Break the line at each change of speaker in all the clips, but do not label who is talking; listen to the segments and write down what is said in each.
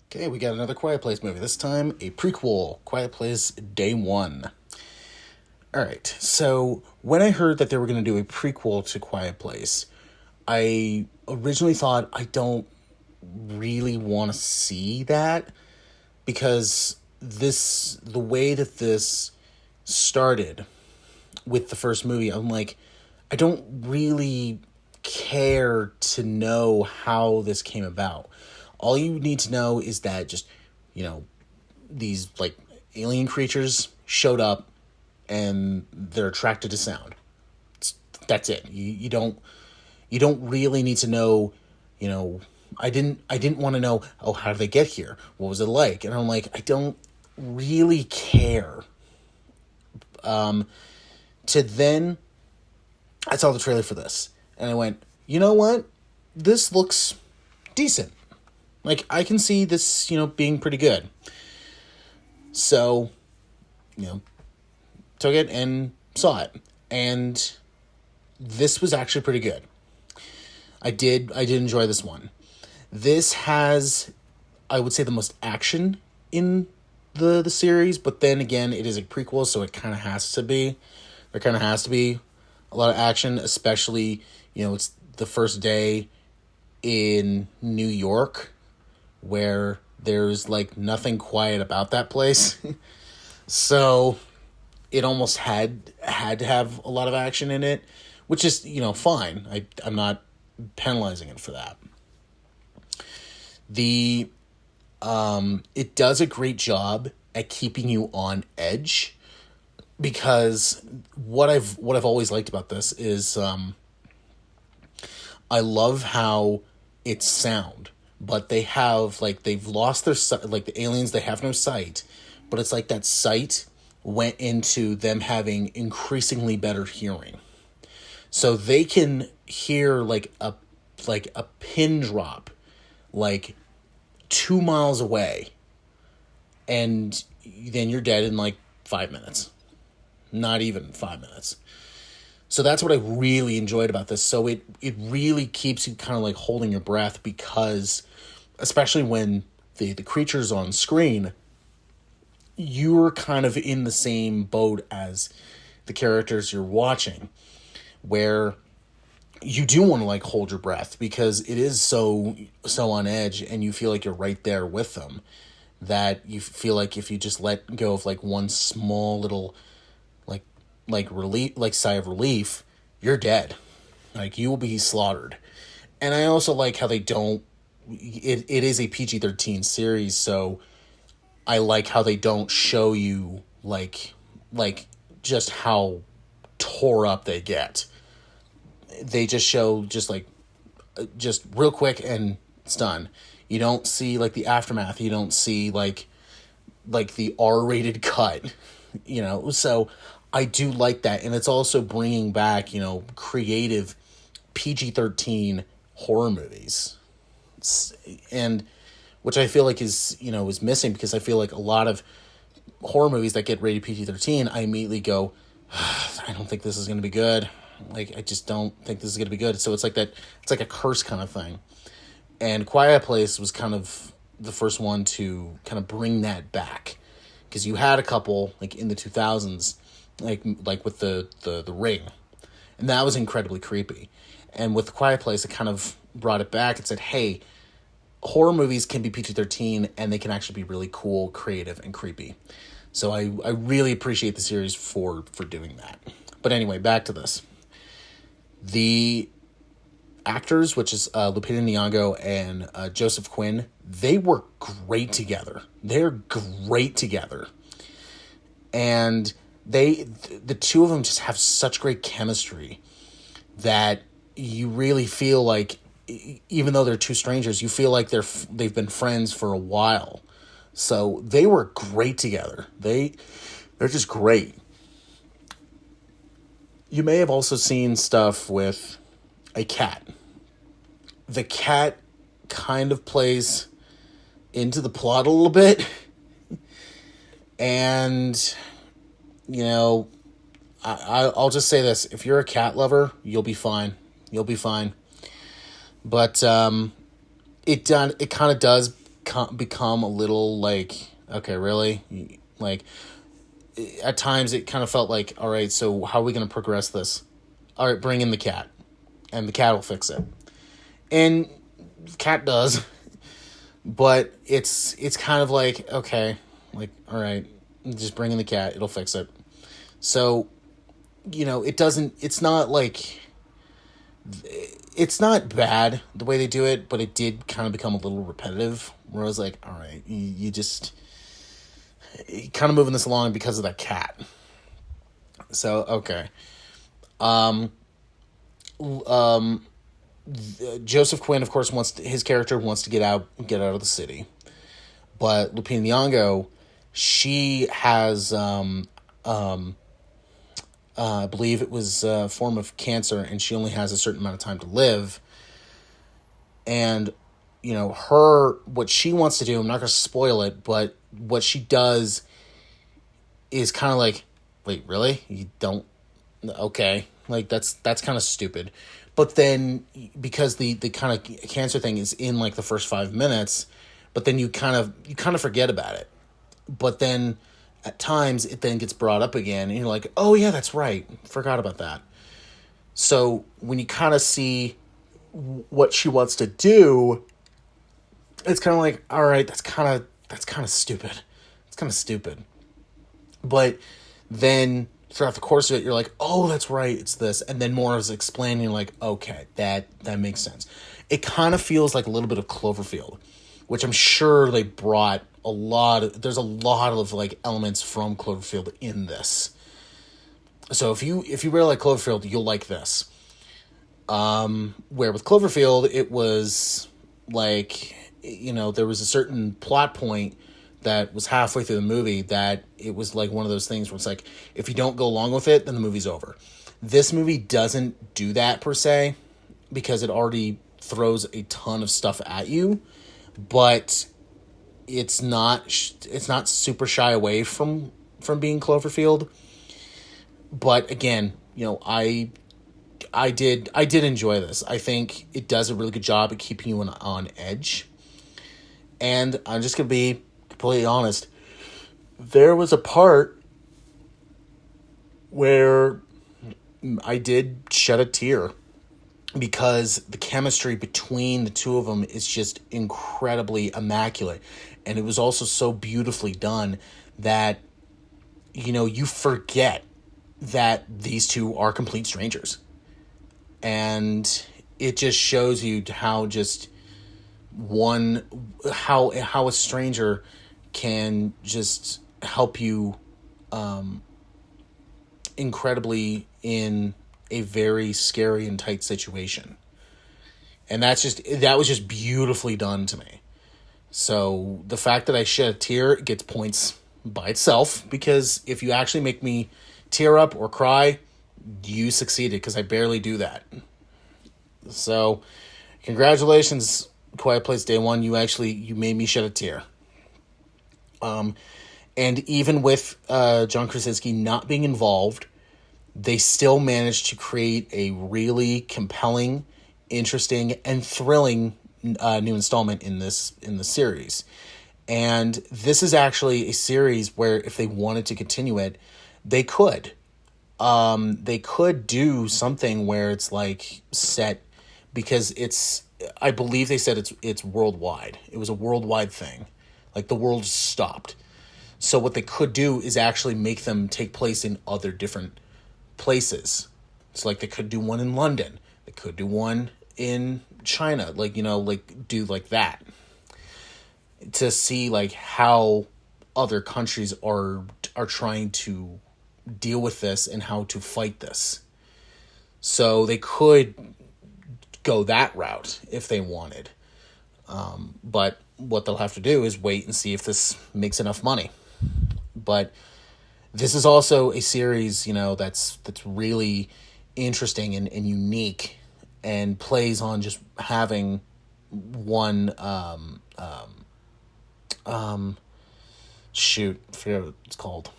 Okay, we got another Quiet Place movie. This time, a prequel, Quiet Place Day One. Alright, so when I heard that they were going to do a prequel to Quiet Place, I originally thought I don't really want to see that because the way that this started with the first movie, I'm like, I don't really care to know how this came about. All you need to know is that just, these like alien creatures showed up and they're attracted to sound. That's it. You don't really need to know, I didn't want to know, oh, how did they get here? What was it like? And I'm like, I don't really care. To then I saw the trailer for this and I went, you know what? This looks decent. Like, I can see this, being pretty good. So, took it and saw it. And this was actually pretty good. I did enjoy this one. This has, I would say, the most action in the series, but then again, it is a prequel, so it kind of has to be. There kind of has to be a lot of action, especially, it's the first day in New York, where there's like nothing quiet about that place. So it almost had to have a lot of action in it, which is, fine. I'm not penalizing it for that. It does a great job at keeping you on edge, because what I've always liked about this is I love how it's sound. But they have, they've lost their sight, the aliens, they have no sight. But it's like that sight went into them having increasingly better hearing. So they can hear, a pin drop, 2 miles away. And then you're dead in, 5 minutes. Not even 5 minutes. So that's what I really enjoyed about this. So it really keeps you kind of holding your breath, because especially when the creature's on screen, you're kind of in the same boat as the characters you're watching, where you do want to hold your breath, because it is so on edge and you feel like you're right there with them, that you feel like if you just let go of one small little relief, sigh of relief, you're dead. You will be slaughtered. And I also like how they don't, it is a PG-13 series, so I like how they don't show you just how tore up they get. They just show just real quick and it's done. You don't see the aftermath. You don't see the R-rated cut, so I do like that. And it's also bringing back, creative PG-13 horror movies. And which I feel like is missing, because I feel like a lot of horror movies that get rated PG-13, I immediately go, I don't think this is going to be good. I just don't think this is going to be good. So it's like that, it's like a curse kind of thing. And Quiet Place was kind of the first one to kind of bring that back. Because you had a couple, in the 2000s, with the Ring, and that was incredibly creepy. And with The Quiet Place, it kind of brought it back and said, hey, horror movies can be PG-13 and they can actually be really cool, creative, and creepy. So I really appreciate the series for doing that. But anyway, back to this. The actors, which is Lupita Nyongo'o and Joseph Quinn, they work great together. They're great together. And the two of them just have such great chemistry that you really feel like, even though they're two strangers, you feel like they've been friends for a while. So they work great together. They're just great. You may have also seen stuff with a cat. The cat kind of plays into the plot a little bit. And I'll just say this. If you're a cat lover, you'll be fine. You'll be fine. But it kind of does become a little like, okay, really? Like, at times it kind of felt like, all right, so how are we going to progress this? All right, bring in the cat, and the cat will fix it. And the cat does, but it's kind of like, okay, like, all right, just bring in the cat, it'll fix it. So, it's not like, it's not bad the way they do it, but it did kind of become a little repetitive, where I was like, all right, you kind of moving this along because of that cat. So, okay. Joseph Quinn, of course, his character wants to get out of the city. But Lupita Nyong'o, she has, I believe it was a form of cancer, and she only has a certain amount of time to live. And, what she wants to do, I'm not going to spoil it, but what she does is kind of like, wait, really? You don't? Okay. Like, that's kind of stupid. But then, because the kind of cancer thing is in, like, the first 5 minutes, but then you kind of forget about it. But then, at times, it then gets brought up again, and you're like, oh, yeah, that's right. Forgot about that. So, when you kind of see what she wants to do, it's kind of like, all right, that's kind of stupid. It's kind of stupid. But then throughout the course of it, you're like, oh, that's right, it's this. And then more is explaining, you're like, okay, that makes sense. It kind of feels like a little bit of Cloverfield, which I'm sure they brought there's a lot of like elements from Cloverfield in this. So if you really like Cloverfield, you'll like this. Where with Cloverfield, it was like, there was a certain plot point that was halfway through the movie that it was like one of those things where it's like, if you don't go along with it, then the movie's over. This movie doesn't do that per se, because it already throws a ton of stuff at you, but it's not super shy away from being Cloverfield. But again, I did enjoy this. I think it does a really good job at keeping you on edge. And I'm just going to be completely honest. There was a part where I did shed a tear, because the chemistry between the two of them is just incredibly immaculate. And it was also so beautifully done that, you forget that these two are complete strangers. And it just shows you how how a stranger can just help you incredibly in a very scary and tight situation. And that was just beautifully done to me. So the fact that I shed a tear gets points by itself, because if you actually make me tear up or cry, you succeeded, because I barely do that. So congratulations, Quiet Place Day One. You made me shed a tear. And even with John Krasinski not being involved, they still managed to create a really compelling, interesting, and thrilling new installment in the series. And this is actually a series where, if they wanted to continue it, they could. They could do something where it's like set, because I believe they said it's worldwide. It was a worldwide thing. Like, the world stopped. So what they could do is actually make them take place in other different places. So, like, they could do one in London. They could do one in China. Like, do like that. To see, like, how other countries are trying to deal with this and how to fight this. So they could go that route if they wanted. But what they'll have to do is wait and see if this makes enough money. But this is also a series, that's really interesting and unique, and plays on just having one, I forget what it's called.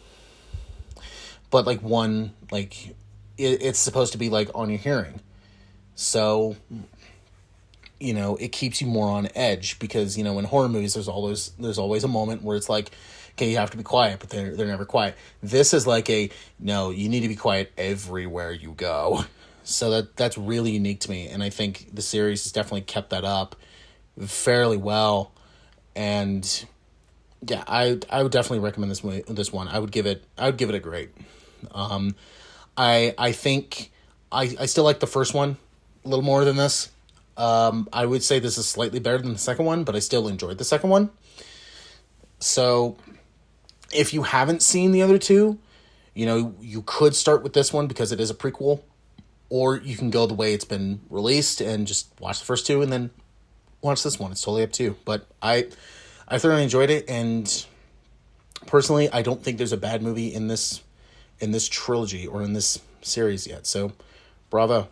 But like one, like it's supposed to be like on your hearing. So you know, it keeps you more on edge because, you know, in horror movies, there's always a moment where it's like, okay, you have to be quiet, but they're never quiet. This is like no, you need to be quiet everywhere you go. So that's really unique to me, and I think the series has definitely kept that up fairly well. And yeah, I would definitely recommend this one. I would give it a grade. I think I still like the first one a little more than this. I would say this is slightly better than the second one, but I still enjoyed the second one. So if you haven't seen the other two, you know, you could start with this one because it is a prequel, or you can go the way it's been released and just watch the first two and then watch this one. It's totally up to you. But I thoroughly enjoyed it, and personally, I don't think there's a bad movie in this trilogy or in this series yet. So, bravo.